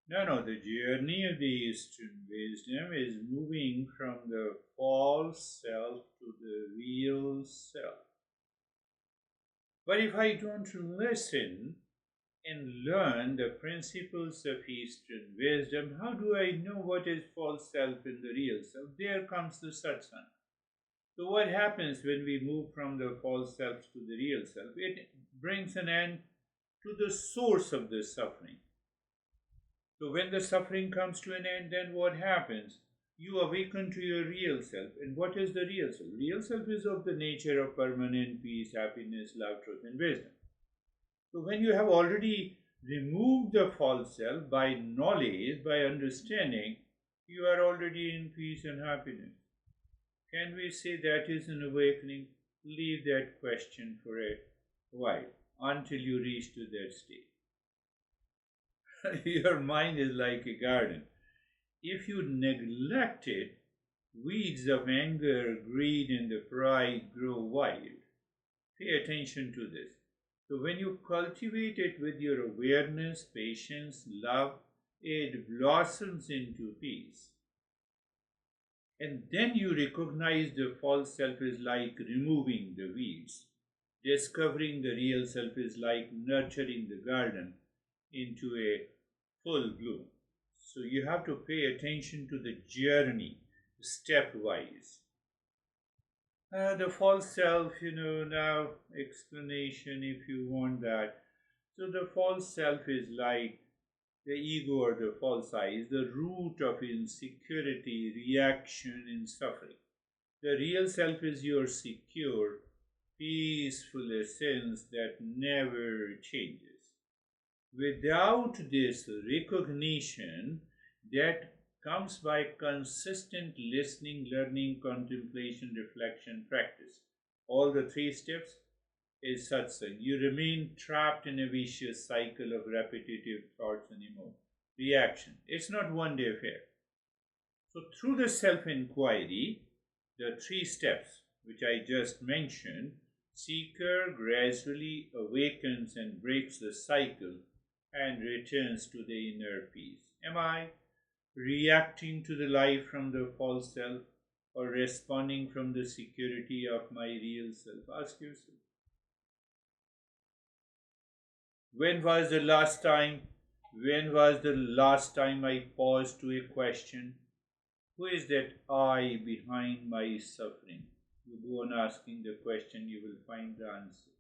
No, the journey of the Eastern wisdom is moving from the false self to the real self. But if I don't listen and learn the principles of Eastern wisdom, how do I know what is false self and the real self? There comes the satsang. So, what happens when we move from the false self to the real self? It brings an end to the source of the suffering. So, when the suffering comes to an end, then what happens? You awaken to your real self. And what is the real self? Real self is of the nature of permanent peace, happiness, love, truth, and wisdom. So, when you have already removed the false self by knowledge, by understanding, you are already in peace and happiness. Can we say that is an awakening? Leave that question for a while until you reach to that state. Your mind is like a garden. If you neglect it, weeds of anger, greed, and the pride grow wild. Pay attention to this. So, when you cultivate it with your awareness, patience, love, it blossoms into peace. And then you recognize the false self is like removing the weeds. Discovering the real self is like nurturing the garden into a full bloom. So you have to pay attention to the journey stepwise. The false self, now explanation if you want that. So the false self is like the ego or the false I, is the root of insecurity, reaction, and suffering. The real self is your secure, peaceful essence that never changes. Without this recognition that comes by consistent listening, learning, contemplation, reflection, practice, all the three steps is satsang. You remain trapped in a vicious cycle of repetitive thoughts and reaction. It's not one day affair. So through the self-enquiry, the three steps which I just mentioned, seeker gradually awakens and breaks the cycle and returns to the inner peace. Am I reacting to the life from the false self or responding from the security of my real self? Ask yourself. When was the last time I paused to a question? Who is that I behind my suffering? You go on asking the question, you will find the answer.